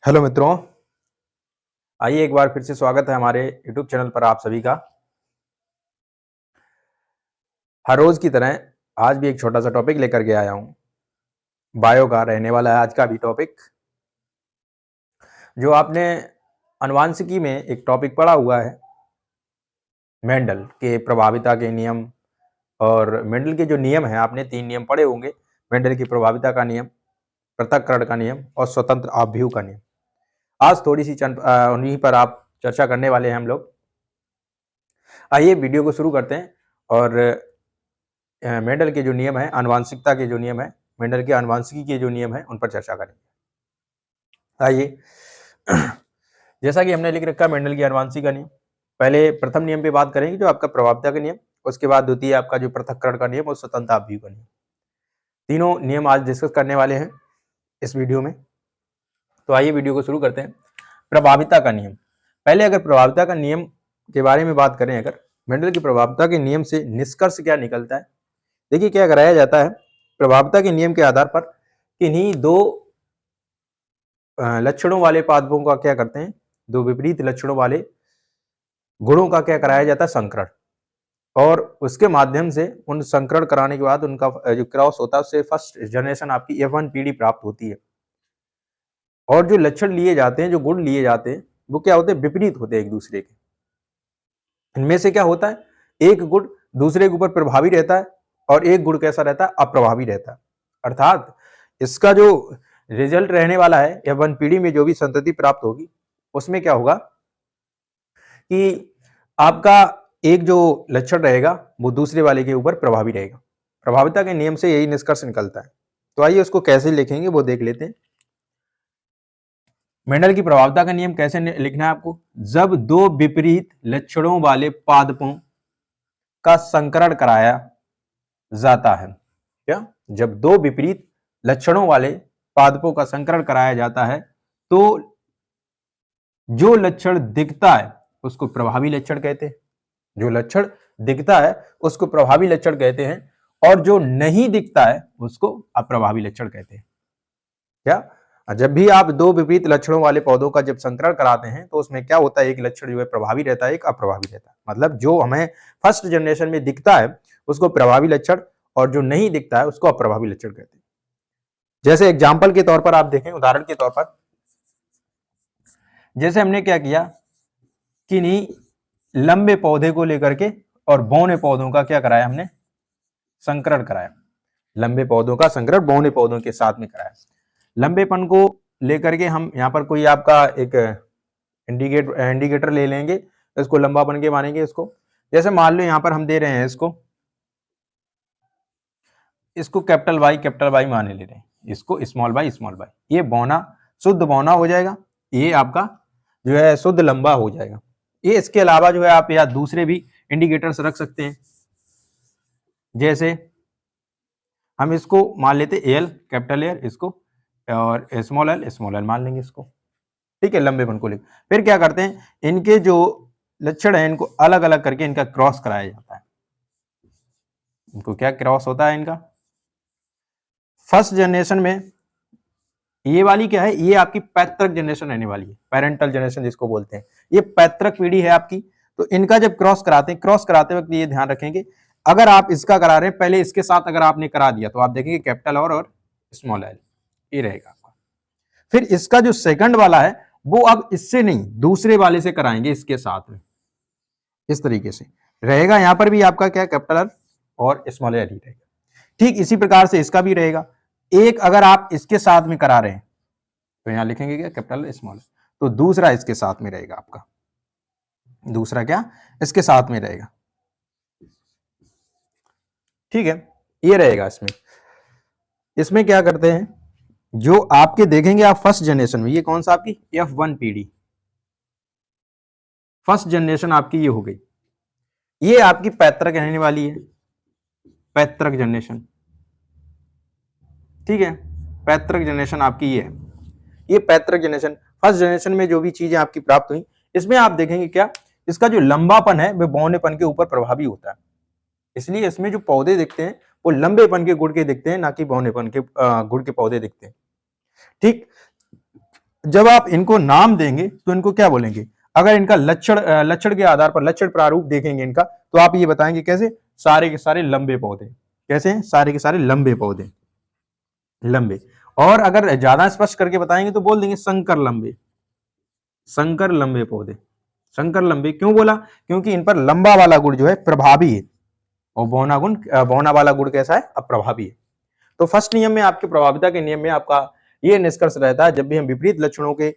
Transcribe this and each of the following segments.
Hello मित्रों, आइए एक बार फिर से स्वागत है हमारे यूट्यूब चैनल पर आप सभी का। हर रोज की तरह आज भी एक छोटा सा टॉपिक लेकर के आया हूँ। बायो का रहने वाला है आज का भी टॉपिक। जो आपने आनुवांशिकी में एक टॉपिक पढ़ा हुआ है, मेंडल के प्रभाविता के नियम। और मेंडल के जो नियम हैं, आपने 3 नियम पढ़े होंगे। मेंडल की प्रभाविता का नियम, पृथक्करण का नियम और स्वतंत्र अपव्यय का नियम। आज थोड़ी सी उन्हीं पर आप चर्चा करने वाले हैं हम लोग। आइए वीडियो को शुरू करते हैं और मेंडल के जो नियम है, आनुवांशिकता के जो नियम है, मेंडल के आनुवांशिकी के जो नियम है, उन पर चर्चा करेंगे। आइए, जैसा कि हमने लिख रखा है मेंडल की आनुवांशिक का नियम। पहले प्रथम नियम पे बात करेंगे जो आपका प्रभावता का नियम, उसके बाद द्वितीय आपका जो पृथक्करण का नियम और स्वतंत्र अपव्यय का नियम। तीनों नियम आज डिस्कस करने वाले हैं इस वीडियो में। तो आइए वीडियो को शुरू करते हैं। प्रभाविता का नियम। पहले अगर प्रभाविता का नियम के बारे में बात करें, अगर मेंडल की प्रभाविता के नियम से निष्कर्ष क्या निकलता है, देखिए क्या कराया जाता है। प्रभाविता के नियम के आधार पर किन्हीं दो लक्षणों वाले पादपों का क्या करते हैं, दो विपरीत लक्षणों वाले गुणों का क्या कराया जाता है, संकरण। और उसके माध्यम से उन संकरण कराने के बाद उनका जो क्रॉस होता है उससे फर्स्ट जनरेशन आपकी F1 पीढ़ी प्राप्त होती है। और जो लक्षण लिए जाते हैं, जो गुण लिए जाते हैं, वो क्या होते हैं, विपरीत होते हैं एक दूसरे के। इनमें से क्या होता है, एक गुण दूसरे के ऊपर प्रभावी रहता है और एक गुण कैसा रहता है, अप्रभावी रहता है। अर्थात इसका जो रिजल्ट रहने वाला है, F1 पीढ़ी में जो भी संतति प्राप्त होगी, उसमें क्या होगा कि आपका एक जो लक्षण रहेगा वो दूसरे वाले के ऊपर प्रभावी रहेगा। प्रभाविता के नियम से यही निष्कर्ष निकलता है। तो आइए उसको कैसे लिखेंगे वो देख लेते हैं। मेंडल की प्रभाविता का नियम कैसे लिखना है आपको, जब दो विपरीत लक्षणों वाले पादपों का संकरण कराया जाता है। क्या, जब दो विपरीत लक्षणों वाले पादपों का संकरण कराया जाता है तो जो लक्षण दिखता है उसको प्रभावी लक्षण कहते हैं। जो लक्षण दिखता है उसको प्रभावी लक्षण कहते हैं और जो नहीं दिखता है उसको अप्रभावी लक्षण कहते हैं। क्या, जब भी आप दो विपरीत लक्षणों वाले पौधों का जब संकरण कराते हैं तो उसमें क्या होता है, एक लक्षण जो है प्रभावी रहता है, एक अप्रभावी रहता है। मतलब जो हमें फर्स्ट जनरेशन में दिखता है उसको प्रभावी लक्षण और जो नहीं दिखता है उसको अप्रभावी लक्षण कहते हैं। जैसे एग्जाम्पल के तौर पर आप देखें, उदाहरण के तौर पर, जैसे हमने क्या किया, किन्हीं लंबे पौधे को लेकर के और बौने पौधों का क्या कराया, हमने संकरण कराया। लंबे पौधों का संकरण बौने पौधों के साथ में कराया। लंबेपन को लेकर के हम यहाँ पर कोई आपका एक इंडिकेटर ले लेंगे, इसको लंबापन के मानेंगे इसको। जैसे मान लो यहाँ पर हम दे रहे हैं इसको कैपिटल वाई माने ले रहे हैं, इसको स्मॉल वाई। ये बौना, शुद्ध बौना हो जाएगा, ये आपका जो है शुद्ध लंबा हो जाएगा। ये इसके अलावा जो है आप या दूसरे भी इंडिकेटर्स रख सकते हैं। जैसे हम इसको मान लेते एल, कैपिटल एल इसको, और स्मॉल एल मान लेंगे इसको। ठीक है, लंबेपन को लेकर फिर क्या करते हैं, इनके जो लक्षण है इनको अलग अलग करके इनका क्रॉस कराया जाता है। इनको क्या क्रॉस होता है इनका, फर्स्ट जनरेशन में ये वाली क्या है, ये आपकी पैतृक जनरेशन रहने वाली है, पेरेंटल जनरेशन जिसको बोलते हैं। ये पैतृक पीढ़ी है आपकी। तो इनका जब क्रॉस कराते हैं, क्रॉस कराते वक्त ये ध्यान रखेंगे, अगर आप इसका करा रहे हैं पहले इसके साथ अगर आपने करा दिया तो आप देखेंगे कैपिटल और स्मॉल एल ये रहेगा आपका। फिर इसका जो सेकंड वाला है वो अब इससे नहीं दूसरे वाले से कराएंगे, इसके साथ में इस तरीके से रहेगा। यहां पर भी आपका क्या, कैपिटल एल और स्मॉल एल ही रहेगा। ठीक इसी प्रकार से इसका भी रहेगा। एक अगर आप इसके साथ में करा रहे हैं तो यहां लिखेंगे क्या, कैपिटल स्मॉल, तो दूसरा इसके साथ में रहेगा आपका, दूसरा क्या इसके साथ में रहेगा। ठीक है, ये रहेगा। इसमें क्या करते हैं, जो आपके देखेंगे आप फर्स्ट जनरेशन में, ये कौन सा आपकी F1 पीढ़ी फर्स्ट जनरेशन आपकी ये हो गई। ये आपकी पैतृक रहने वाली है, पैतृक जनरेशन। ठीक है, पैतृक जनरेशन आपकी ये है। ये पैतृक जनरेशन, फर्स्ट जनरेशन में जो भी चीजें आपकी प्राप्त हुई, इसमें आप देखेंगे क्या, इसका जो लंबापन है वह बौनेपन के ऊपर प्रभावी होता है। इसलिए इसमें जो पौधे दिखते हैं वो लंबेपन के गुण के दिखते हैं, ना कि बौनेपन के गुण के पौधे दिखते हैं। ठीक, जब आप इनको नाम देंगे तो इनको क्या बोलेंगे? अगर इनका लक्षण के आधार पर लक्षण प्रारूप देखेंगे इनका, तो आप ये बताएंगे कैसे? सारे के सारे लंबे पौधे। कैसे हैं? सारे के सारे लंबे पौधे, लंबे। और अगर ज्यादा स्पष्ट करके बताएंगे तो बोल देंगे संकर लंबे, संकर लंबे पौधे। संकर लंबे क्यों बोला? क्योंकि इन पर लंबा वाला गुण जो है प्रभावी है, और बौना वाला गुण कैसा है? अप्रभावी है। तो फर्स्ट नियम में, आपके प्रभाविता के नियम में आपका ये निष्कर्ष रहता है, जब भी हम विपरीत लक्षणों के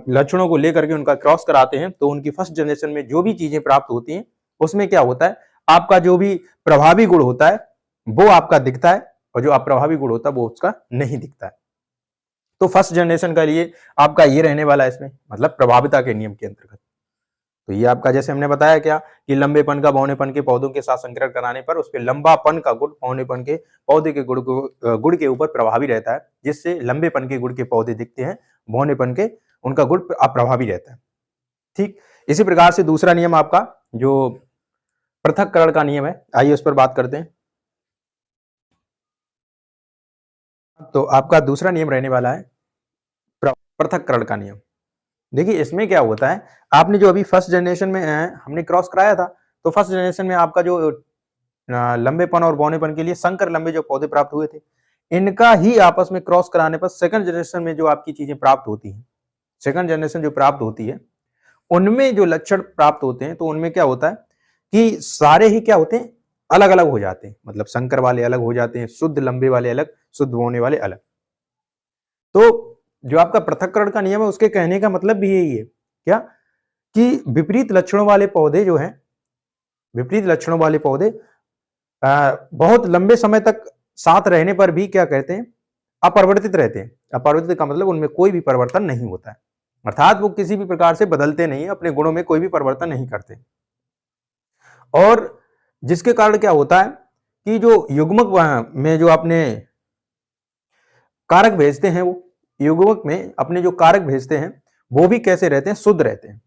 लक्षणों को लेकर के उनका क्रॉस कराते हैं, तो उनकी फर्स्ट जनरेशन में जो भी चीजें प्राप्त होती हैं, उसमें क्या होता है? आपका जो भी प्रभावी गुण होता है वो आपका दिखता है, और जो अप्रभावी गुण होता है वो उसका नहीं दिखता है। तो फर्स्ट जनरेशन का लिए आपका ये रहने वाला है इसमें, मतलब प्रभाविता के नियम के अंतर्गत। तो ये आपका, जैसे हमने बताया क्या, कि लंबेपन का बौनेपन के पौधों के साथ संकरण कराने पर उसके लंबापन का गुण बौनेपन के पौधे के गुण के ऊपर प्रभावी रहता है, जिससे लंबेपन के गुण के पौधे दिखते हैं, बौनेपन के उनका गुण अप्रभावी रहता है। ठीक इसी प्रकार से दूसरा नियम आपका जो पृथक्करण का नियम है, आइए उस पर बात करते हैं। तो आपका दूसरा नियम रहने वाला है पृथक्करण का नियम। देखिए इसमें क्या होता है, आपने जो अभी फर्स्ट जनरेशन में हमने क्रॉस कराया था, तो फर्स्ट जनरेशन में आपका जो लंबेपन और बौनेपन के लिए संकर लंबे जो पौधे प्राप्त हुए थे, इनका ही आपस में क्रॉस कराने पर सेकंड जनरेशन में जो आपकी चीजें प्राप्त होती हैं, सेकंड जनरेशन जो प्राप्त होती है, उनमें जो लक्षण प्राप्त होते हैं, तो उनमें क्या होता है कि सारे ही क्या होते हैं? अलग अलग हो जाते हैं। मतलब संकर वाले अलग हो जाते हैं, शुद्ध लंबे वाले अलग, शुद्ध बौने वाले अलग। तो जो आपका पृथक्करण का नियम है, उसके कहने का मतलब भी यही है क्या, कि विपरीत लक्षणों वाले पौधे जो हैं, विपरीत लक्षणों वाले पौधे बहुत लंबे समय तक साथ रहने पर भी क्या कहते हैं? अपरिवर्तित रहते हैं। अपरिवर्तित का मतलब उनमें कोई भी परिवर्तन नहीं होता है, अर्थात वो किसी भी प्रकार से बदलते नहीं है, अपने गुणों में कोई भी परिवर्तन नहीं करते। और जिसके कारण क्या होता है कि जो युग्मक में जो अपने कारक भेजते हैं, वो युग्मक में अपने जो कारक भेजते हैं वो भी कैसे रहते हैं? शुद्ध रहते हैं।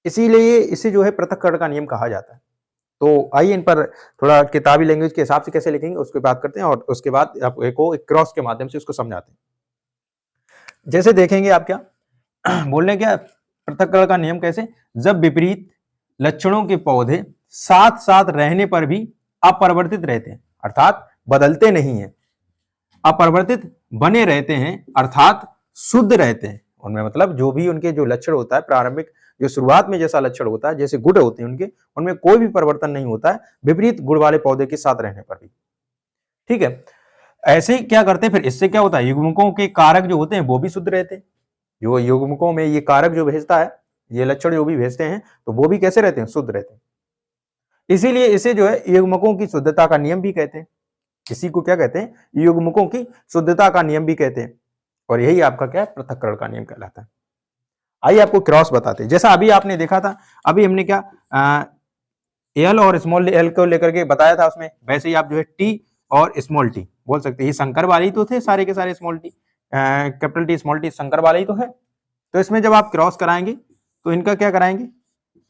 इसीलिए इसे जो है पृथक्करण का नियम कहा जाता है। तो आइए इन पर थोड़ा किताबी लैंग्वेज के हिसाब से कैसे लिखेंगे उसकी बात करते हैं, और उसके बाद आपको एक क्रॉस के माध्यम से उसको समझाते हैं। जैसे देखेंगे आप क्या बोलने, क्या पृथक्करण का नियम कैसे? जब विपरीत लक्षणों के पौधे साथ साथ रहने पर भी अपरिवर्तित रहते हैं, अर्थात बदलते नहीं है, अपरिवर्तित बने रहते हैं, अर्थात शुद्ध रहते हैं उनमें, मतलब जो भी उनके जो लक्षण होता है प्रारंभिक, जो शुरुआत में जैसा लक्षण होता है, जैसे गुण होते हैं उनके, उनमें कोई भी परिवर्तन नहीं होता है विपरीत गुण वाले पौधे के साथ रहने पर भी। ठीक है, ऐसे ही क्या करते हैं फिर? इससे क्या होता है? युग्मकों के कारक जो होते हैं वो भी शुद्ध रहते हैं। जो युग्मकों में ये कारक जो भेजता है, ये लक्षण जो भी भेजते हैं, तो वो भी कैसे रहते हैं? शुद्ध रहते हैं। इसीलिए इसे जो है युग्मकों की शुद्धता का नियम भी कहते हैं। इसी को क्या कहते हैं? युग्मकों की शुद्धता का नियम भी कहते हैं। और यही आपका क्या है? पृथक्करण का नियम कहलाता है। आइए आपको क्रॉस बताते हैं। जैसा अभी आपने देखा था, अभी हमने क्या एल और स्मॉल एल को लेकर के बताया था उसमें, वैसे ही आप जो है टी और स्मॉल टी बोल सकते हैं। ये संकर वाले ही तो थे सारे के सारे, small T capital T small T संकर वाले ही तो है। तो इसमें जब आप क्रॉस कराएंगे तो इनका क्या कराएंगे?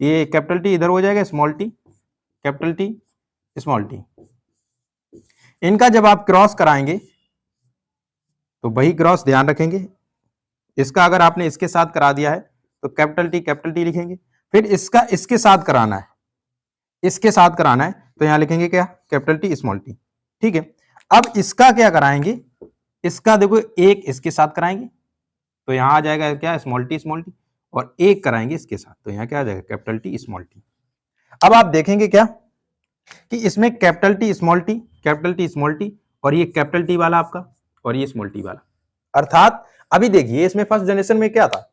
ये कैपिटल टी इधर हो जाएगा, small T, capital T, small T. इनका जब आप क्रॉस कराएंगे तो वही क्रॉस ध्यान रखेंगे, इसका अगर आपने इसके साथ करा दिया है तो कैपिटल टी लिखेंगे। फिर इसका इसके साथ कराना है, इसके साथ कराना है तो यहां लिखेंगे क्या? Capital T small T. ठीक है, अब इसका क्या कराएंगे? इसका देखो एक इसके साथ कराएंगे तो यहां आ जाएगा क्या? स्मॉल टी, और एक कराएंगे इसके साथ तो यहां क्या आ जाएगा? Capital T small T. अब आप देखेंगे क्या कि इसमें कैपिटल टी स्मॉल टी, और ये कैपिटल टी वाला आपका, और ये स्मॉल टी वाला। अर्थात अभी देखिए इसमें फर्स्ट जनरेशन में क्या था?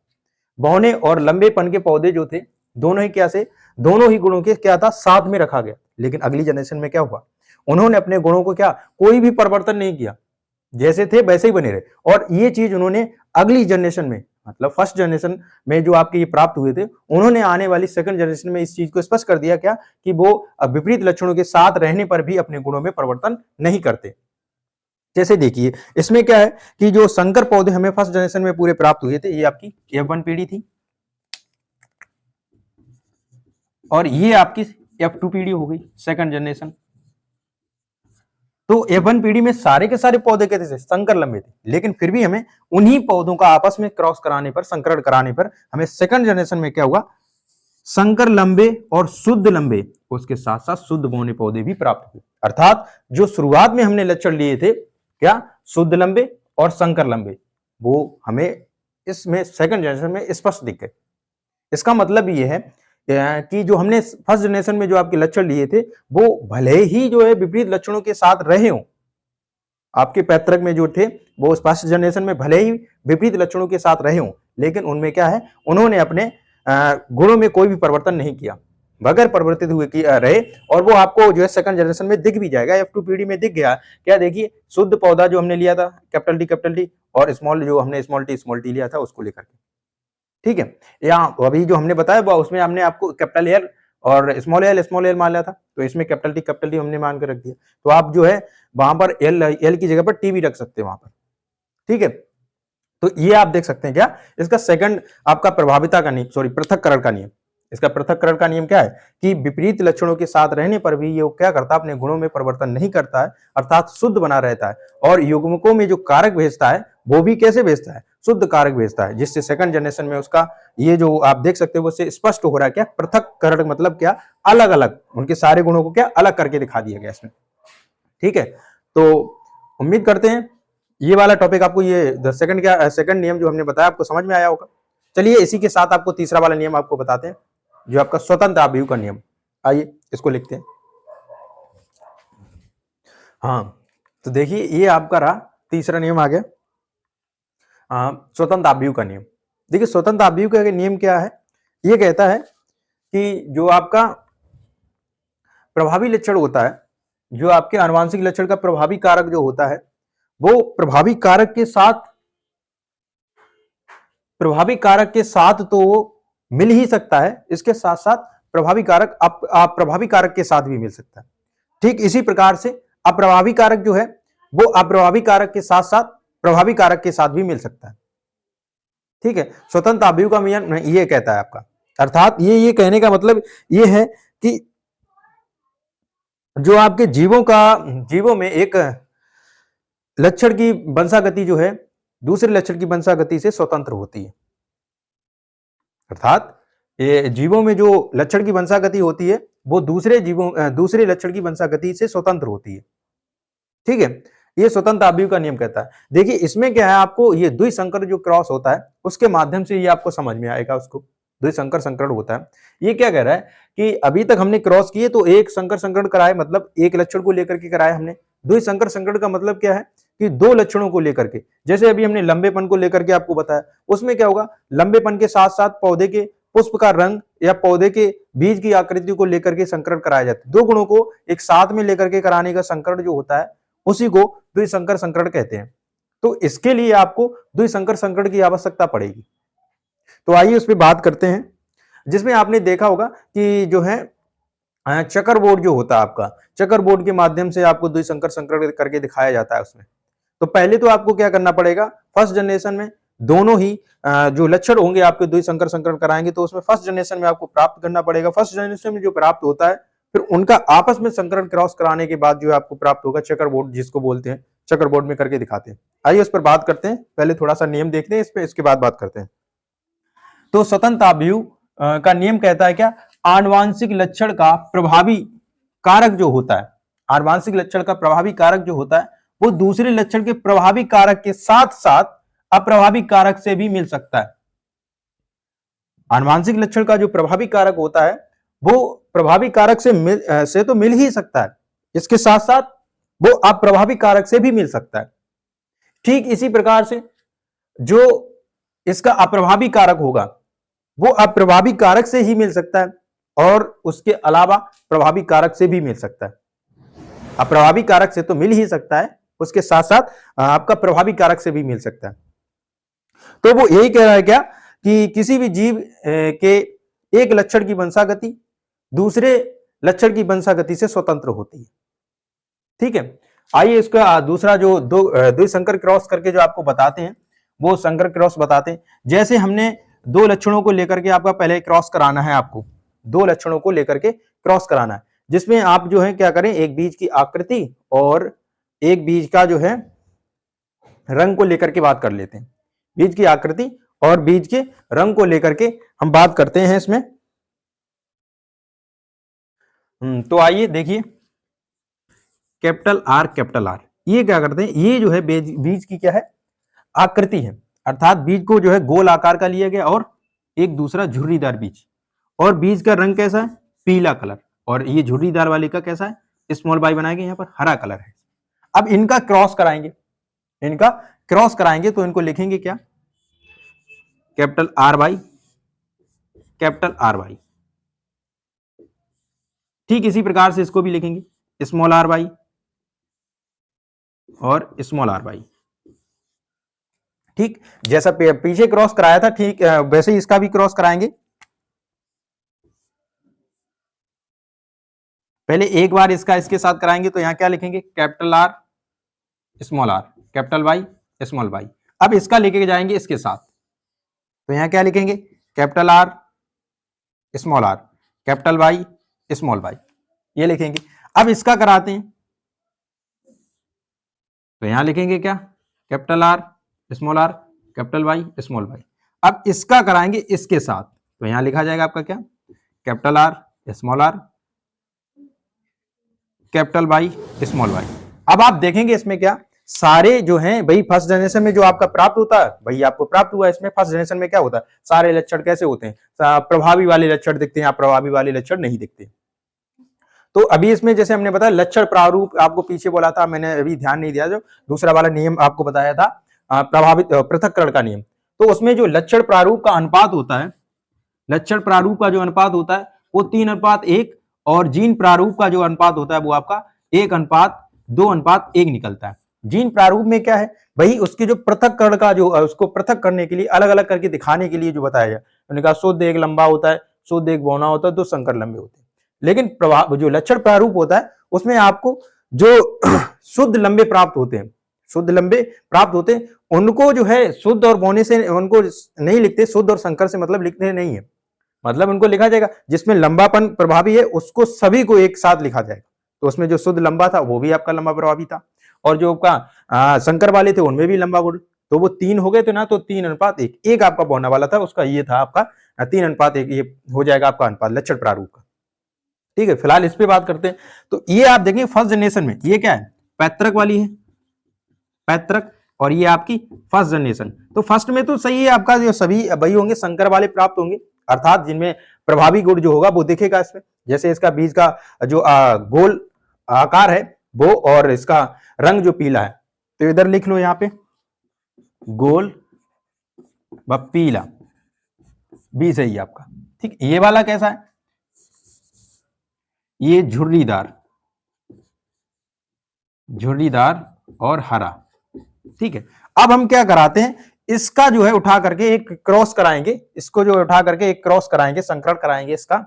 बौने और लंबेपन के पौधे जो थे, दोनों ही क्या से, दोनों ही गुणों के क्या था? साथ में रखा गया। लेकिन अगली जनरेशन में क्या हुआ? उन्होंने अपने गुणों को क्या, कोई भी परिवर्तन नहीं किया, जैसे थे वैसे ही बने रहे। और ये चीज उन्होंने अगली जनरेशन में, मतलब फर्स्ट जनरेशन में जो आपके ये प्राप्त हुए थे, उन्होंने आने वाली सेकंड जनरेशन में इस चीज को स्पष्ट कर दिया क्या, कि वो विपरीत लक्षणों के साथ रहने पर भी अपने गुणों में परिवर्तन नहीं करते। जैसे देखिए इसमें क्या है कि जो संकर पौधे हमें फर्स्ट जनरेशन में पूरे प्राप्त हुए थे, ये आपकी F1 पीढ़ी थी, और ये आपकी F2 पीढ़ी हो गई, सेकंड जनरेशन। तो F1 पीढ़ी में सारे के सारे पौधे कैसे थे, संकर लंबे थे, लेकिन फिर भी हमें उन्हीं पौधों का आपस में क्रॉस कराने पर, संकरण कराने पर हमें सेकंड जनरेशन में क्या हुआ, संकर लंबे और शुद्ध लंबे, उसके साथ साथ शुद्ध बौने पौधे भी प्राप्त हुए। अर्थात जो शुरुआत में हमने लक्षण लिए थे, क्या, शुद्ध लंबे और संकर लंबे, वो हमें इसमें सेकंड जनरेशन में स्पष्ट दिख गए। इसका मतलब ये है कि जो हमने फर्स्ट जनरेशन में जो आपके लक्षण लिए थे, वो भले ही जो है विपरीत लक्षणों के साथ रहे हों, आपके पैतृक में जो थे वो फर्स्ट जनरेशन में भले ही विपरीत लक्षणों के साथ रहे हों, लेकिन उनमें क्या है, उन्होंने अपने गुणों में कोई भी परिवर्तन नहीं किया, बगैर परिवर्तित हुए रहे, और वो आपको जो है सेकंड जनरेशन में दिख भी जाएगा। F2 पीढ़ी में दिख गया। क्या, देखिए, शुद्ध पौधा जो हमने लिया था कैपिटल टी और स्मॉल जो हमने स्मॉल टी लिया था उसको लेकर के, ठीक है। यहाँ अभी जो हमने बताया वो उसमें हमने आपको कैपिटल एल और स्मॉल एल मान लिया था, तो इसमें कैपिटल टी हमने मान कर रख दिया। तो आप जो है वहां पर एल की जगह पर टी भी रख सकते हैं वहां पर, ठीक है। तो ये आप देख सकते हैं क्या, इसका सेकंड आपका प्रभाविता का नियम, सॉरी पृथक्करण का नियम। इसका पृथक्करण का नियम क्या है कि विपरीत लक्षणों के साथ रहने पर भी ये क्या करता है, अपने गुणों में परिवर्तन नहीं करता है, अर्थात शुद्ध बना रहता है, और युग्मकों में जो कारक भेजता है वो भी कैसे भेजता है, शुद्ध कारक भेजता है, जिससे सेकंड जनरेशन में उसका ये जो आप देख सकते हो उससे स्पष्ट हो रहा है क्या, पृथक्करण मतलब क्या, अलग अलग उनके सारे गुणों को क्या अलग करके दिखा दिया गया इसमें, ठीक है। तो उम्मीद करते हैं ये वाला टॉपिक आपको, ये सेकंड नियम जो हमने बताया आपको समझ में आया होगा। चलिए इसी के साथ आपको तीसरा वाला नियम आपको बताते हैं, जो आपका स्वतंत्र आव्यूह का नियम। आइए इसको लिखते हैं। हाँ, तो देखिए ये आपका रहा तीसरा नियम आ गया, स्वतंत्र आव्यूह का नियम। देखिए स्वतंत्र आव्यूह का नियम क्या है, ये कहता है कि जो आपका प्रभावी लक्षण होता है, जो आपके आनुवांशिक लक्षण का प्रभावी कारक जो होता है, वो प्रभावी कारक के साथ तो मिल ही सकता है, इसके साथ साथ प्रभावी कारक अप्रभावी कारक के साथ भी मिल सकता है। ठीक इसी प्रकार से अप्रभावी कारक जो है वो अप्रभावी कारक के साथ साथ प्रभावी कारक के साथ भी मिल सकता है, ठीक है। स्वतंत्र आव्यूह का नियम ये कहता है आपका, अर्थात ये कहने का मतलब ये है कि जो आपके जीवों में एक लक्षण की वंशागति जो है दूसरे लक्षण की वंशागति से स्वतंत्र होती है। अर्थात ये जीवों में जो लक्षण की वंशागति होती है वो दूसरे लक्षण की वंशागति से स्वतंत्र होती है, ठीक है। ये स्वतंत्र आव्यूह का नियम कहता है। देखिए इसमें क्या है, आपको ये द्विसंकर जो क्रॉस होता है उसके माध्यम से ये आपको समझ में आएगा, उसको द्विसंकर संकरण होता है। ये क्या कह रहा है कि अभी तक हमने क्रॉस किए तो एक संकर संकरण कराए, मतलब एक लक्षण को लेकर के कराए हमने। द्विसंकर संकरण का मतलब क्या है कि दो लक्षणों को लेकर के, जैसे अभी हमने लंबेपन को लेकर के आपको बताया, उसमें क्या होगा, लंबेपन के साथ साथ पौधे के पुष्प का रंग या पौधे के बीज की आकृति को लेकर के संकरण कराया जाता है। दो गुणों को एक साथ में लेकर के कराने का संकरण जो होता है उसी को द्विसंकर संकरण कहते हैं। तो इसके लिए आपको द्विसंकर संकरण की आवश्यकता पड़ेगी। तो आइए उस पर बात करते हैं, जिसमें आपने देखा होगा कि जो है चेकर बोर्ड जो होता है आपका, चेकर बोर्ड के माध्यम से आपको द्विसंकर संकरण करके दिखाया जाता है उसमें। तो पहले तो आपको क्या करना पड़ेगा, फर्स्ट जनरेशन में दोनों ही जो लक्षण होंगे आपके द्विसंकर संकरण कराएंगे तो उसमें फर्स्ट जनरेशन में आपको प्राप्त करना पड़ेगा। फर्स्ट जनरेशन में जो प्राप्त होता है फिर उनका आपस में संकरण क्रॉस कराने के बाद जो है आपको प्राप्त होगा चेकर बोर्ड, जिसको बोलते हैं, चेकर बोर्ड में करके दिखाते हैं। आइए उस पर बात करते हैं, पहले थोड़ा सा नियम देखते हैं इस पे, इसके बाद बात करते हैं। तो स्वतंत्र आव्यूह का नियम कहता है क्या, आनुवांशिक लक्षण का प्रभावी कारक जो होता है, आनुवांशिक लक्षण का प्रभावी कारक जो होता है वो दूसरे लक्षण के प्रभावी कारक के साथ साथ अप्रभावी कारक से भी मिल सकता है। आनुवांशिक लक्षण का जो प्रभावी कारक होता है वो प्रभावी कारक से तो मिल ही सकता है, इसके साथ साथ वो अप्रभावी कारक से भी मिल सकता है। ठीक इसी प्रकार से जो इसका अप्रभावी कारक होगा वो अप्रभावी कारक से ही मिल सकता है और उसके अलावा प्रभावी कारक से भी मिल सकता है। अप्रभावी कारक से तो मिल ही सकता है, उसके साथ साथ आपका प्रभावी कारक से भी मिल सकता है। तो वो यही कह रहा है क्या कि किसी भी जीव के एक लक्षण की वंशागति दूसरे लक्षण की वंशागति से स्वतंत्र होती है, ठीक है। आइए इसका दूसरा जो द्विसंकर क्रॉस करके जो आपको बताते हैं वो संकर क्रॉस बताते हैं। जैसे हमने दो लक्षणों को लेकर के आपका पहले क्रॉस कराना है, आपको दो लक्षणों को लेकर के क्रॉस कराना है, जिसमें आप जो है क्या करें, एक बीज की आकृति और एक बीज का जो है रंग को लेकर के बात कर लेते हैं, बीज की आकृति और बीज के रंग को लेकर के हम बात करते हैं इसमें। तो आइए देखिए, कैपिटल आर ये क्या करते हैं, ये जो है बीज की क्या है, आकृति है, अर्थात बीज को जो है गोल आकार का लिया गया और एक दूसरा झुर्रीदार बीज, और बीज का रंग कैसा है, पीला कलर, और ये झुर्रीदार वाले का कैसा है, स्मॉल बाई बनाएंगे, यहाँ पर हरा कलर है। अब इनका क्रॉस कराएंगे, तो इनको लिखेंगे क्या, कैपिटल आर बाई ठीक इसी प्रकार से इसको भी लिखेंगे स्मॉल आर बाई और स्मॉल आर बाई। ठीक जैसा पीछे क्रॉस कराया था, ठीक वैसे ही इसका भी क्रॉस कराएंगे। पहले एक बार इसका इसके साथ कराएंगे, तो यहां क्या लिखेंगे, capital R small R, capital Y small Y. अब इसका लेके जाएंगे इसके साथ, तो यहां क्या लिखेंगे, capital R small R, capital Y small Y, ये लिखेंगे। अब इसका कराते हैं, तो यहां लिखेंगे क्या, capital R small R, capital Y small Y. अब इसका कराएंगे इसके साथ, तो यहां लिखा जाएगा आपका क्या, capital R small R, capital Y small Y. अब आप देखेंगे इसमें क्या, सारे जो हैं भाई फर्स्ट जनरेशन में जो आपका प्राप्त होता है वही आपको प्राप्त हुआ है। इसमें फर्स्ट जनरेशन में क्या होता है, सारे लक्षण कैसे होते हैं, प्रभावी वाले लक्षण दिखते हैं, अप्रभावी वाले लक्षण नहीं दिखते। तो अभी इसमें जैसे हमने बताया लक्षण प्रारूप, आपको पीछे बोला था, मैंने अभी ध्यान नहीं दिया, जो दूसरा वाला नियम आपको बताया था प्रभावित पृथक्करण का नियम, तो उसमें जो लक्षण प्रारूप का अनुपात होता है, लक्षण प्रारूप का जो अनुपात होता है वो 3:1, और जीन प्रारूप का जो अनुपात होता है वो आपका 1:2:1 निकलता है। जीन प्रारूप में क्या है भाई, उसकी जो पृथक्करण का जो उसको पृथक करने के लिए, अलग अलग करके दिखाने के लिए जो बताया जाए, उन्होंने कहा शुद्ध एक लंबा होता है, शुद्ध एक बौना होता है, 2 संकर लंबे होते हैं। लेकिन प्रभाव जो लक्षण प्रारूप होता है उसमें आपको जो शुद्ध लंबे प्राप्त होते हैं, शुद्ध लंबे प्राप्त होते हैं, उनको जो है शुद्ध और बौने से उनको नहीं लिखते, शुद्ध और संकर से मतलब लिखते नहीं है, मतलब उनको लिखा जाएगा जिसमें लंबापन प्रभावी है उसको सभी को एक साथ लिखा जाएगा। तो उसमें जो शुद्ध लंबा था वो भी आपका लंबा प्रभावी था, और जो आपका संकर वाले थे उनमें भी लंबा गुण, तो वो 3 हो गए, तो ना तो 3:1, एक आपका बौना वाला था उसका ये था आपका 3:1, ये हो जाएगा आपका अनुपात लक्षण प्रारूप का। ठीक है, फिलहाल इस पे बात करते हैं। तो ये आप देखेंगे फर्स्ट जनरेशन में ये क्या है, पैतृक वाली है, पैतृक, और ये आपकी फर्स्ट जनरेशन। तो फर्स्ट में तो सही है आपका, जो सभी वही होंगे संकर वाले प्राप्त होंगे, अर्थात जिनमें प्रभावी गुण जो होगा वो दिखेगा इसमें, जैसे इसका बीज का जो गोल आकार है वो, और इसका रंग जो पीला है, तो इधर लिख लो यहाँ पे गोल व पीला बीज है ये आपका। ठीक, ये वाला कैसा है, ये झुर्रीदार और हरा। ठीक है, अब हम क्या कराते हैं, इसका जो है उठा करके एक क्रॉस कराएंगे, इसको जो उठा करके एक क्रॉस कराएंगे, संकरण कराएंगे, इसका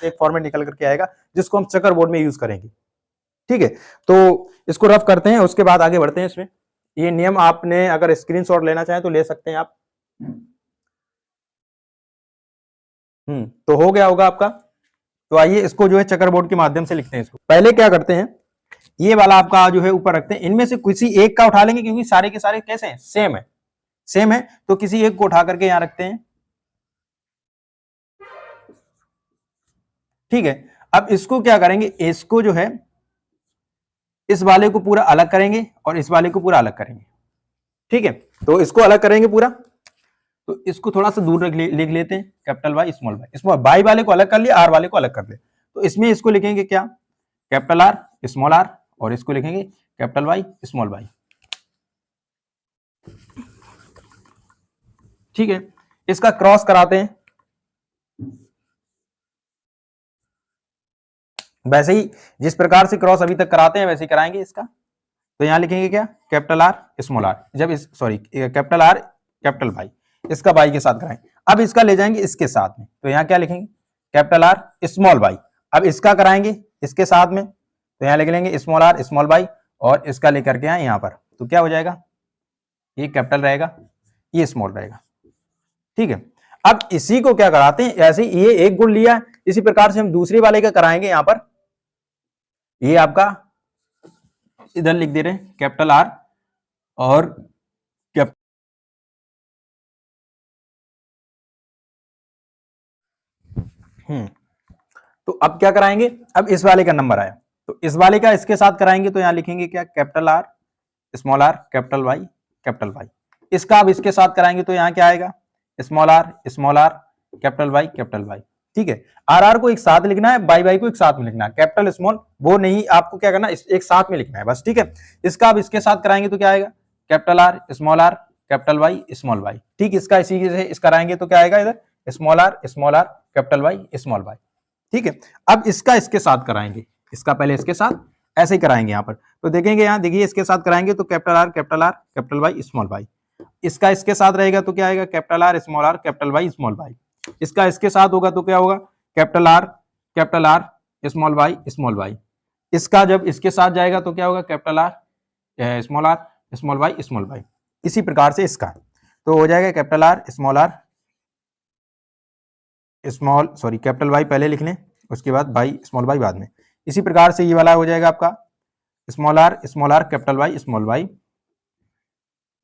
एक फॉर्मेट निकल करके आएगा जिसको हम चेकर बोर्ड में यूज करेंगे। ठीक है, तो इसको रफ करते हैं, उसके बाद आगे बढ़ते हैं इसमें। ये नियम आपने अगर स्क्रीनशॉट लेना चाहें तो ले सकते हैं आप। तो हो गया होगा आपका। तो आइए इसको जो है चेकर बोर्ड के माध्यम से लिखते हैं। इसको पहले क्या करते हैं, ये वाला आपका जो है ऊपर रखते हैं, इनमें से किसी एक का उठा लेंगे क्योंकि सारे के सारे कैसे हैं, सेम है, तो किसी एक को उठा करके यहां रखते हैं। ठीक है, अब इसको क्या करेंगे, इसको जो है इस वाले को पूरा अलग करेंगे और इस वाले को पूरा अलग करेंगे। ठीक है, तो इसको अलग करेंगे पूरा, तो इसको थोड़ा सा दूर लिख लेते हैं, capital Y small Y, small Y वाले को अलग कर लिया, आर वाले को अलग कर ले, तो इसमें इसको लिखेंगे क्या, कैपिटल आर स्मॉल आर, और इसको लिखेंगे कैपिटल वाई स्मॉल वाई। ठीक है, इसका क्रॉस कराते हैं, वैसे ही जिस प्रकार से क्रॉस अभी तक कराते हैं वैसे ही कराएंगे इसका। तो यहां लिखेंगे क्या, कैपिटल आर स्मॉल आर, जब इस कैपिटल आर कैपिटल वाई, इसका वाई के साथ कराएंगे। अब इसका ले जाएंगे इसके साथ में, तो यहां क्या लिखेंगे, कैपिटल आर स्मॉल वाई। अब इसका कराएंगे इसके साथ में, तो यहां लिख लेंगे स्मॉल आर स्मॉल वाई, और इसका लेकर के यहां पर, तो क्या हो जाएगा, ये कैपिटल रहेगा, ये स्मॉल रहेगा। ठीक है, अब इसी को क्या कराते हैं, ऐसे ये एक गुण लिया, इसी प्रकार से हम दूसरे वाले का कराएंगे। यहां पर ये आपका इधर लिख दे रहे हैं कैपिटल आर और कैप तो अब क्या कराएंगे, अब इस वाले का नंबर आया तो इस वाले का इसके साथ कराएंगे तो यहां लिखेंगे क्या, capital R small R capital Y capital Y. इसका अब इसके साथ कराएंगे तो यहाँ क्या आएगा, स्मॉल आर कैपिटल वाई। ठीक है, आर आर को एक साथ लिखना है, बाई बाई को एक साथ में लिखना है, कैपिटल स्मॉल वो नहीं, आपको क्या करना है एक साथ में लिखना है बस। ठीक है, इसका अब इसके साथ कराएंगे तो क्या आएगा, capital R capital Y small Y. ठीक, इसका इसी से इसका कराएंगे तो क्या आएगा, इधर small R capital Y small Y. ठीक है, अब इसका इसके साथ कराएंगे, इसका पहले इसके साथ ऐसे ही कराएंगे यहाँ पर, तो देखेंगे यहाँ देखिए इसके साथ कराएंगे तो capital R capital Y small Y. इसका इसके साथ रहेगा तो क्या आएगा, capital R capital Y small Y. इसका इसके साथ होगा तो क्या होगा, कैपिटल आर स्मॉल वाई। इसका जब इसके साथ जाएगा तो क्या होगा, कैपिटल आर स्मॉल वाई। इसी प्रकार से इसका तो हो जाएगा कैपिटल आर कैपिटल वाई पहले लिख लें, उसके बाद वाई स्मॉल वाई बाद में। इसी प्रकार से ये वाला हो जाएगा आपका small R capital Y small Y,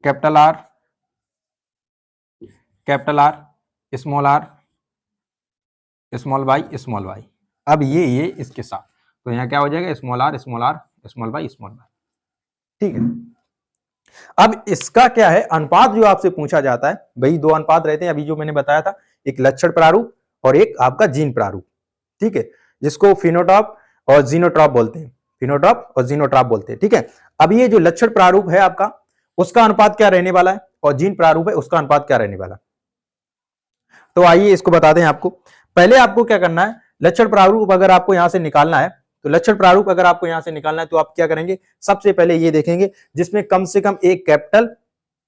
capital R small Y small Y. अब ये इसके साथ तो यहाँ क्या हो जाएगा, small R small Y small Y. ठीक है, अब इसका क्या है अनुपात जो आपसे पूछा जाता है, भाई दो अनुपात रहते हैं अभी जो मैंने बताया था, एक लक्षण प्रारूप और एक आपका जीन प्रारूप। ठीक है, जिसको फिनोटाप और जीनोट्रॉप बोलते हैं, फिनोटाप और जीनोट्रॉप बोलते हैं। ठीक है, अब ये जो लक्षण प्रारूप है आपका उसका अनुपात क्या रहने वाला है और जीन प्रारूप है उसका अनुपात क्या रहने वाला, तो आइए इसको बता दें आपको। पहले आपको क्या करना है, लक्षण प्रारूप अगर आपको यहां से निकालना है तो लक्षण प्रारूप अगर आपको यहां से निकालना है तो आप क्या करेंगे, सबसे पहले ये देखेंगे जिसमें कम से कम एक कैपिटल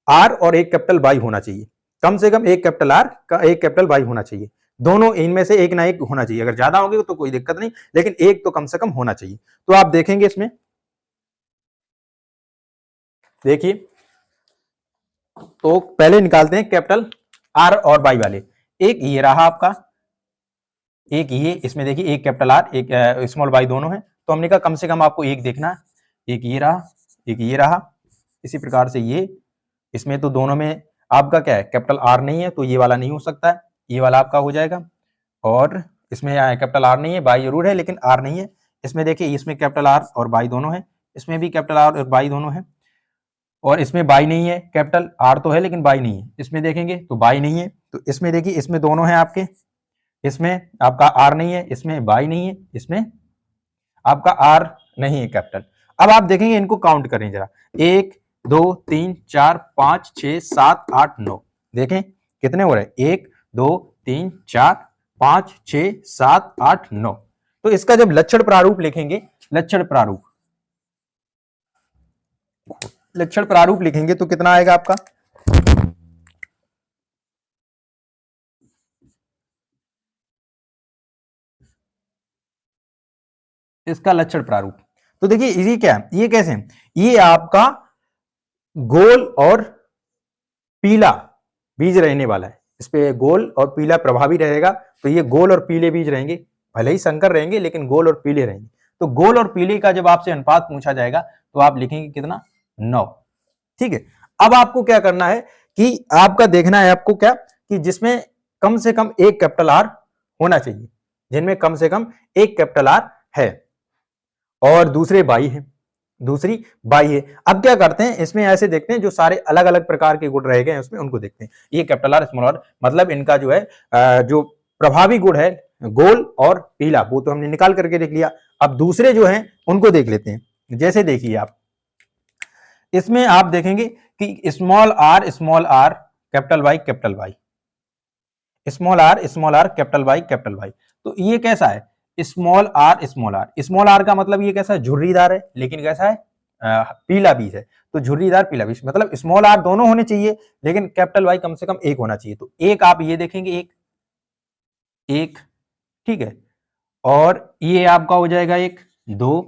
आर और एक कैपिटल वाई होना चाहिए, कम से कम एक कैपिटल आर का एक कैपिटल वाई होना चाहिए, दोनों इनमें से एक ना एक होना चाहिए, अगर ज्यादा होंगे तो कोई दिक्कत नहीं लेकिन एक तो कम से कम होना चाहिए। तो आप देखेंगे इसमें देखिए, तो पहले निकालते हैं कैपिटल आर और वाई वाले, एक ये रहा आपका, एक ये, इसमें देखिए एक कैपिटल आर एक स्मॉल वाई दोनों है, तो हमने कहा कम से कम आपको एक देखना है, एक ये रहा एक ये रहा। इसी प्रकार से ये, इसमें तो दोनों में आपका क्या है, कैपिटल आर नहीं है तो ये वाला नहीं हो सकता है, ये वाला आपका हो जाएगा। और इसमें कैपिटल आर नहीं है, वाई जरूर है लेकिन आर नहीं है। इसमें देखिए इसमें कैपिटल आर और वाई दोनों है, इसमें भी कैपिटल आर और वाई दोनों है, और इसमें वाई नहीं है, कैपिटल आर तो है लेकिन वाई नहीं है। इसमें देखेंगे तो वाई नहीं है, तो इसमें देखिए इसमें दोनों है आपके, इसमें आपका आर नहीं है, इसमें वाई नहीं है, इसमें आपका आर नहीं है कैपिटल। अब आप देखेंगे इनको काउंट करें जरा, 1 2 3 4 5 6 7 8 9, देखें कितने हो रहे हैं, 1 2 3 4 5 6 7 8 9। तो इसका जब लक्षण प्रारूप लिखेंगे, लक्षण प्रारूप लिखेंगे तो कितना आएगा आपका, इसका लक्षण प्रारूप तो देखिए ये क्या है, ये कैसे है, ये आपका गोल और पीला बीज रहने वाला है, इस पे गोल और पीला प्रभावी रहेगा, तो ये गोल और पीले बीज रहेंगे, भले ही संकर रहेंगे लेकिन गोल और पीले रहेंगे। तो गोल और पीले का जब आपसे अनुपात पूछा जाएगा तो आप लिखेंगे कितना, 9। ठीक है, अब आपको क्या करना है कि आपका देखना है आपको क्या, कि जिसमें कम से कम एक कैपिटल आर होना चाहिए, जिनमें कम से कम एक कैपिटल आर है और दूसरी बाई है। अब क्या करते हैं, इसमें ऐसे देखते हैं जो सारे अलग अलग प्रकार के गुण रह गए हैं उसमें उनको देखते हैं। ये कैपिटल आर स्मॉल आर मतलब इनका जो है जो प्रभावी गुण है गोल और पीला, वो तो हमने निकाल करके देख लिया। अब दूसरे जो हैं उनको देख लेते हैं। जैसे देखिए आप इसमें आप देखेंगे कि small R capital Y small R capital Y, तो ये कैसा है, स्मॉल आर का मतलब ये कैसा है, झुर्रीदार है, लेकिन कैसा है पीला बीज है, तो झुर्रीदार पीला बीज मतलब स्मॉल आर दोनों होने चाहिए लेकिन कैपिटल वाई कम से कम एक होना चाहिए। तो एक आप ये देखेंगे एक ठीक है, और ये आपका हो जाएगा 1 2,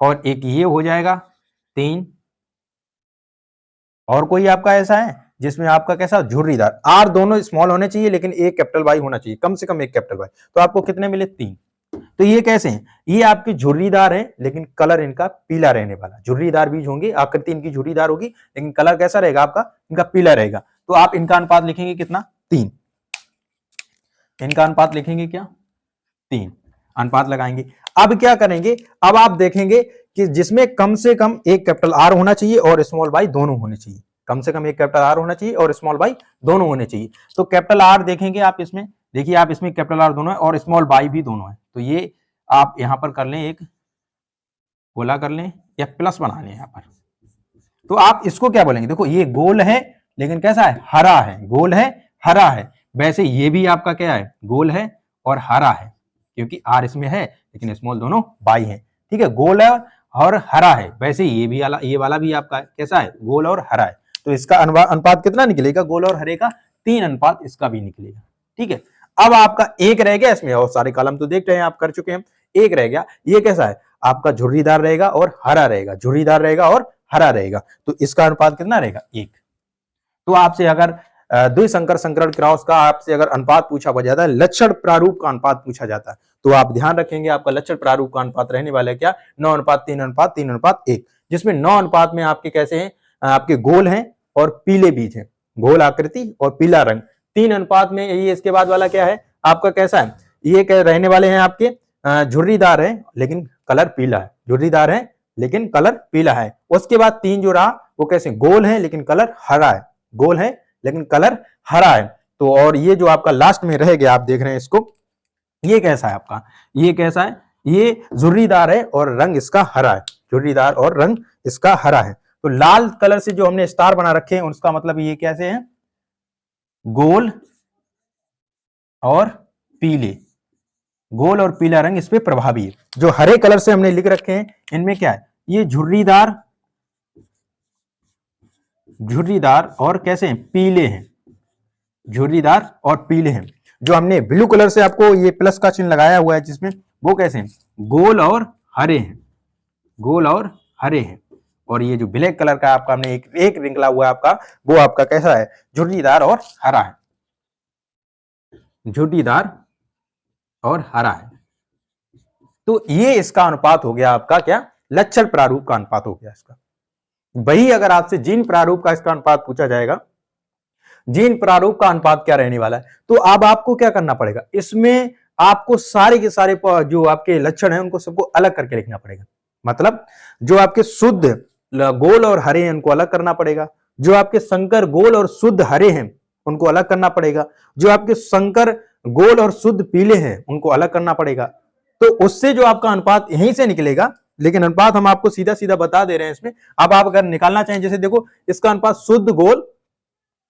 और एक ये हो जाएगा 3, और कोई आपका ऐसा है जिसमें आपका कैसा झुर्रीदार, आर दोनों स्मॉल होने चाहिए लेकिन एक कैपिटल वाई होना चाहिए, कम से कम एक कैपिटल वाई, तो आपको कितने मिले 3। तो ये कैसे हैं, ये आपके झुर्रीदार है लेकिन कलर इनका पीला रहने वाला। झुर्रीदार बीज होंगे, आकृति इनकी झुर्रीदार होगी लेकिन कलर कैसा रहेगा आपका, इनका पीला रहेगा। तो आप इनका अनुपात लिखेंगे कितना, 3। इनका अनुपात लिखेंगे क्या, 3 अनुपात लगाएंगे। अब क्या करेंगे, अब आप देखेंगे कि जिसमें कम से कम एक कैपिटल आर होना चाहिए और स्मॉल बाई दोनों होने चाहिए। कम से कम एक कैपिटल आर होना चाहिए और स्मॉल बाई दोनों होने चाहिए। तो कैपिटल आर देखेंगे आप इसमें, देखिए आप इसमें कैपिटल आर दोनों है और स्मॉल बाई भी दोनों है। तो ये आप यहां पर कर लें, एक गोला कर लें या प्लस बना लें यहां पर। तो आप इसको क्या बोलेंगे, देखो ये गोल है लेकिन कैसा है, हरा है, गोल है हरा है। वैसे ये भी आपका क्या है, गोल है और हरा है, क्योंकि आर इसमें है लेकिन स्मॉल दोनों बाई है। ठीक है, गोल है और हरा है। वैसे ये वाला भी आपका है, कैसा है, गोल और हरा है। तो इसका अनुपात कितना निकलेगा, गोल और हरे का 3 अनुपात इसका भी निकलेगा। ठीक है, अब आपका एक रह गया इसमें, और सारे कॉलम तो देख रहे हैं आप, कर चुके हैं। एक रह गया, ये कैसा है आपका, झुर्रीदार रहेगा और हरा रहेगा, झुर्रीदार रहेगा और हरा रहेगा। तो इसका अनुपात कितना रहेगा, 1। तो आपसे अगर द्विसंकर संकरण क्रॉस का आपसे अगर अनुपात पूछा जाता है, लक्षण प्रारूप का अनुपात पूछा जाता है, तो आप ध्यान रखेंगे आपका लक्षण प्रारूप का अनुपात रहने वाला है क्या, 9 अनुपात 3 अनुपात 3 अनुपात 1। जिसमें 9 अनुपात में आपके कैसे हैं, आपके गोल हैं और पीले बीज हैं, गोल आकृति और पीला रंग। 3 अनुपात में ये इसके बाद वाला क्या है आपका, कैसा है, ये क्या रहने वाले हैं आपके झुर्रीदार है लेकिन कलर पीला है, झुर्रीदार है लेकिन कलर पीला है। उसके बाद 3 जो रहा वो कैसे, गोल है लेकिन कलर हरा है, गोल है लेकिन कलर हरा है। तो और ये जो आपका लास्ट में रह गया, आप देख रहे हैं इसको, ये कैसा है आपका, ये कैसा है, ये झुर्रीदार है और रंग इसका हरा है, झुर्रीदार और रंग इसका हरा है। तो लाल कलर से जो हमने स्टार बना रखे हैं उसका मतलब ये कैसे है, गोल और पीले, गोल और पीला रंग इस पे प्रभावी है। जो हरे कलर से हमने लिख रखे हैं इनमें क्या है, ये झुर्रीदार, झुर्रीदार और कैसे हैं, पीले हैं, झुर्रीदार और पीले हैं। जो हमने ब्लू कलर से आपको ये प्लस का चिन्ह लगाया हुआ है जिसमें, वो कैसे हैं, गोल और हरे हैं, गोल और हरे हैं। और ये जो ब्लैक कलर का आपका हमने एक निकला हुआ है आपका, वो आपका कैसा है, झुर्रीदार और हरा है, झुर्रीदार और हरा है। तो ये इसका अनुपात हो गया आपका क्या, लक्षण प्रारूप का अनुपात हो गया इसका। वही अगर आपसे जीन प्रारूप का इसका अनुपात पूछा जाएगा, जीन प्रारूप का अनुपात क्या रहने वाला है, तो अब आपको क्या करना पड़ेगा, इसमें आपको सारे के सारे जो आपके लक्षण हैं उनको सबको अलग करके लिखना पड़ेगा। मतलब जो आपके शुद्ध गोल और हरे हैं उनको अलग करना पड़ेगा, जो आपके संकर गोल और शुद्ध हरे हैं उनको अलग करना पड़ेगा, जो आपके संकर गोल और शुद्ध पीले हैं उनको अलग करना पड़ेगा। तो उससे जो आपका अनुपात यहीं से निकलेगा, लेकिन अनुपात हम आपको सीधा सीधा बता दे रहे हैं इसमें। अब आप अगर निकालना चाहें, जैसे देखो इसका अनुपात शुद्ध गोल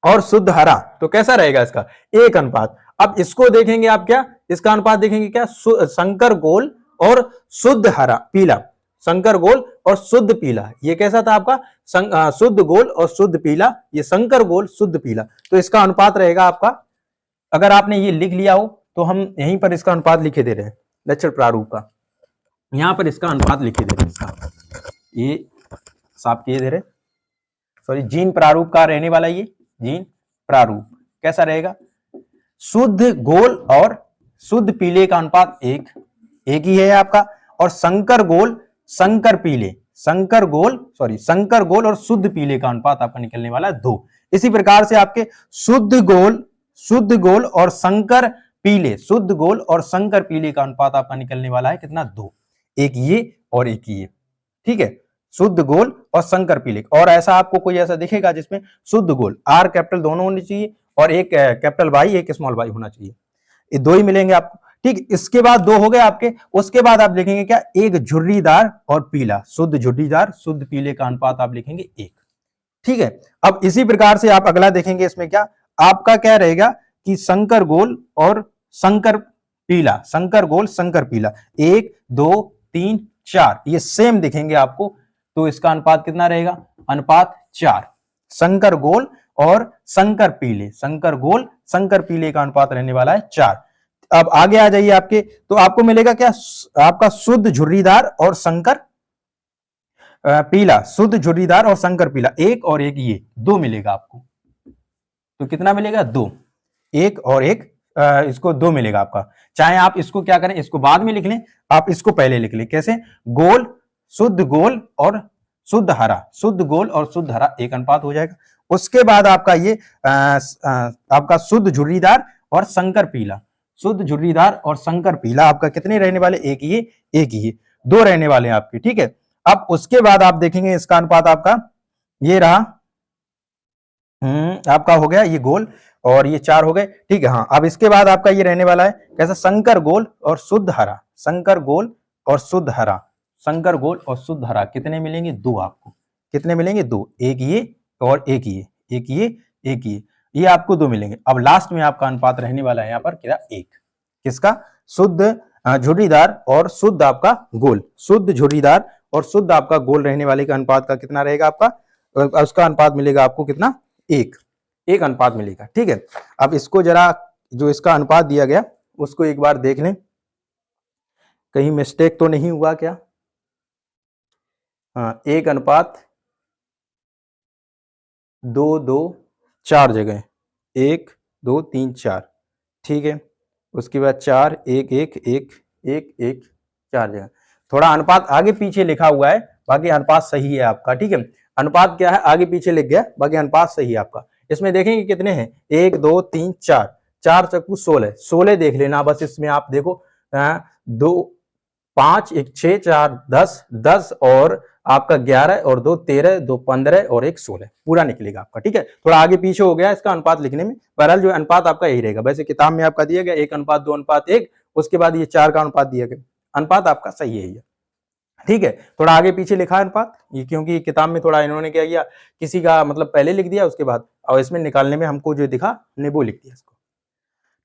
और शुद्ध हरा, तो कैसा रहेगा इसका, 1 अनुपात। अब इसको देखेंगे आप, क्या इसका अनुपात देखेंगे क्या, संकर गोल और शुद्ध हरा पीला, संकर गोल और शुद्ध पीला, ये कैसा था आपका, शुद्ध गोल और शुद्ध पीला, ये संकर गोल शुद्ध पीला। तो इसका अनुपात रहेगा आपका, अगर आपने ये लिख लिया हो तो हम यहीं पर इसका अनुपात लिखे दे रहे हैं, लक्षण प्रारूप का, यहां पर इसका अनुपात लिखे दे रहे हैं, इसका ये साफ किए दे रहे, सॉरी, जीन प्रारूप का रहने वाला, ये जीन प्रारूप कैसा रहेगा, शुद्ध गोल और शुद्ध पीले का अनुपात 1 ही है आपका, और संकर गोल संकर पीले, संकर गोल और शुद्ध पीले का अनुपात आपका निकलने वाला है 2। इसी प्रकार से आपके शुद्ध गोल और संकर पीले, शुद्ध गोल और संकर पीले का अनुपात आपका निकलने वाला है कितना, 2, एक ये और एक ये। ठीक है, शुद्ध गोल और संकर पीले। और ऐसा आपको कोई ऐसा दिखेगा जिसमें शुद्ध गोल आर कैपिटल दोनों होनी चाहिए और एक कैपिटल वाई एक स्मॉल वाई होना चाहिए, ये 2 ही मिलेंगे आपको। ठीक, इसके बाद 2 हो गए आपके। उसके बाद आप लिखेंगे क्या, एक झुर्रीदार और पीला, शुद्ध झुर्रीदार शुद्ध पीले का अनुपात आप लिखेंगे 1। ठीक है, अब इसी प्रकार से आप अगला देखेंगे, इसमें क्या आपका क्या रहेगा कि संकर गोल और संकर पीला, संकर गोल संकर पीला, 1 2 3 4 ये सेम दिखेंगे आपको। तो इसका अनुपात कितना रहेगा, अनुपात 4, संकर गोल और संकर पीले, संकर गोल संकर पीले का अनुपात रहने वाला है 4। अब आगे आ जाइए आपके, तो आपको मिलेगा क्या, आपका शुद्ध झुर्रीदार और संकर पीला, शुद्ध झुर्रीदार और संकर पीला, 1 और 1 ये 2 मिलेगा आपको। तो कितना मिलेगा, 2, 1 और 1 इसको 2 मिलेगा आपका। चाहे आप इसको क्या करें, इसको बाद में लिख लें, आप इसको पहले लिख लें। कैसे? गोल, शुद्ध गोल और शुद्ध हरा, शुद्ध गोल और शुद्ध हरा एक अनुपात हो जाएगा। उसके बाद आपका ये आपका शुद्ध झुर्रीदार और संकर पीला, शुद्ध झुर्रीदार और संकर पीला आपका कितने रहने वाले? एक ये 2 रहने वाले हैं आपके, ठीक है। अब उसके बाद आप देखेंगे इसका अनुपात आपका ये रहा, आपका हो गया ये गोल और ये 4 हो गए, ठीक है। हाँ, अब इसके बाद आपका ये रहने वाला है कैसा? संकर गोल और शुद्ध हरा, संकर गोल और शुद्ध हरा, संकर गोल और शुद्ध हरा कितने मिलेंगे? 2 आपको। कितने मिलेंगे? 2, एक ये और एक ये, एक ये आपको 2 मिलेंगे। अब लास्ट में आपका अनुपात रहने वाला है यहाँ पर क्या? 1। किसका? शुद्ध झुर्रीदार और शुद्ध आपका गोल, शुद्ध झुर्रीदार और शुद्ध आपका गोल रहने वाले का अनुपात का कितना रहेगा आपका? उसका अनुपात मिलेगा आपको कितना? 1 अनुपात मिलेगा, ठीक है। अब इसको जरा जो इसका अनुपात दिया गया उसको एक बार देख लें, कहीं मिस्टेक तो नहीं हुआ क्या? हाँ, 1 अनुपात 2 2 4 जगह, 1 2 3 4, ठीक है। उसके बाद 4 1 1 1 1 1 4 जगह, थोड़ा अनुपात आगे पीछे लिखा हुआ है, बाकी अनुपात सही है आपका, ठीक है। अनुपात क्या है? आगे पीछे लिख गया, बाकी अनुपात सही है आपका। इसमें देखेंगे कितने हैं? 1 2 3 4, 4 चक्कू 16, 16 देख लेना बस। इसमें आप देखो 2 5 1 6 4 10 10 और आपका 11 और 2 13 2 15 और 1 16 पूरा निकलेगा आपका, ठीक है। थोड़ा आगे पीछे हो गया इसका अनुपात लिखने में, बहरहाल जो अनुपात आपका यही रहेगा। वैसे किताब में आपका दिया गया 1 अनुपात 2 अनुपात 1, उसके बाद ये 4 का अनुपात दिया गया, अनुपात आपका सही है ये, ठीक है। थोड़ा आगे पीछे लिखा है अनुपात ये, क्योंकि किताब में थोड़ा इन्होंने क्या किया, किसी का मतलब पहले लिख दिया उसके बाद, और इसमें निकालने में हमको जो दिखा हमने वो लिख दिया इसको,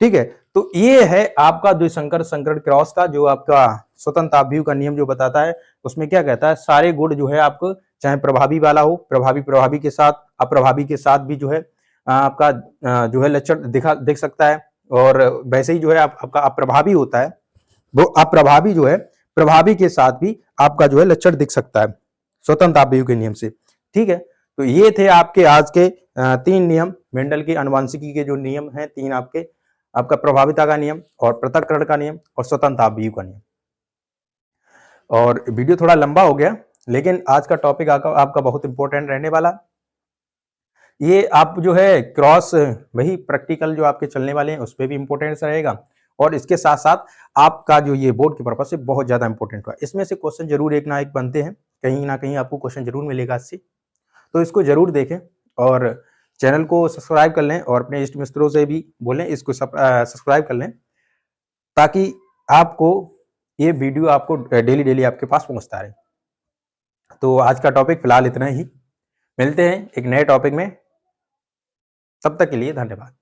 ठीक है। तो ये है आपका द्विसंकर संकरण क्रॉस का जो आपका स्वतंत्र आपव्यूह का नियम जो बताता है। उसमें क्या कहता है? सारे गुण जो है आपको, चाहे प्रभावी वाला हो, प्रभावी के साथ, अप्रभावी के साथ भी जो है आपका जो है लक्षण दिख सकता है। और वैसे ही जो है आपका अप्रभावी होता है, वो अप्रभावी जो है प्रभावी के साथ भी आपका जो है लक्षण दिख सकता है स्वतंत्र आपव्यूह के नियम से, ठीक है। तो ये थे आपके आज के 3 नियम, मेंडल की आनुवंशिकी के जो नियम हैं 3 आपका प्रभाविता का नियम और पृथक्करण का नियम और स्वतंत्र आपव्यूह का नियम। और वीडियो थोड़ा लंबा हो गया, लेकिन आज का टॉपिक आपका बहुत इंपॉर्टेंट रहने वाला। ये आप जो है क्रॉस वही प्रैक्टिकल जो आपके चलने वाले हैं उस पर भी इंपॉर्टेंस रहेगा, और इसके साथ साथ आपका जो ये बोर्ड के पर्पज से बहुत ज्यादा इंपॉर्टेंट हुआ। इसमें से क्वेश्चन जरूर एक ना एक बनते हैं, कहीं ना कहीं आपको क्वेश्चन जरूर मिलेगा इससे, तो इसको जरूर देखें और चैनल को सब्सक्राइब कर लें और अपने इष्ट मित्रों से भी बोलें इसको सब्सक्राइब कर लें, ताकि आपको ये वीडियो आपको डेली आपके पास पहुंचता रहे। तो आज का टॉपिक फिलहाल इतना ही, मिलते हैं एक नए टॉपिक में, तब तक के लिए धन्यवाद।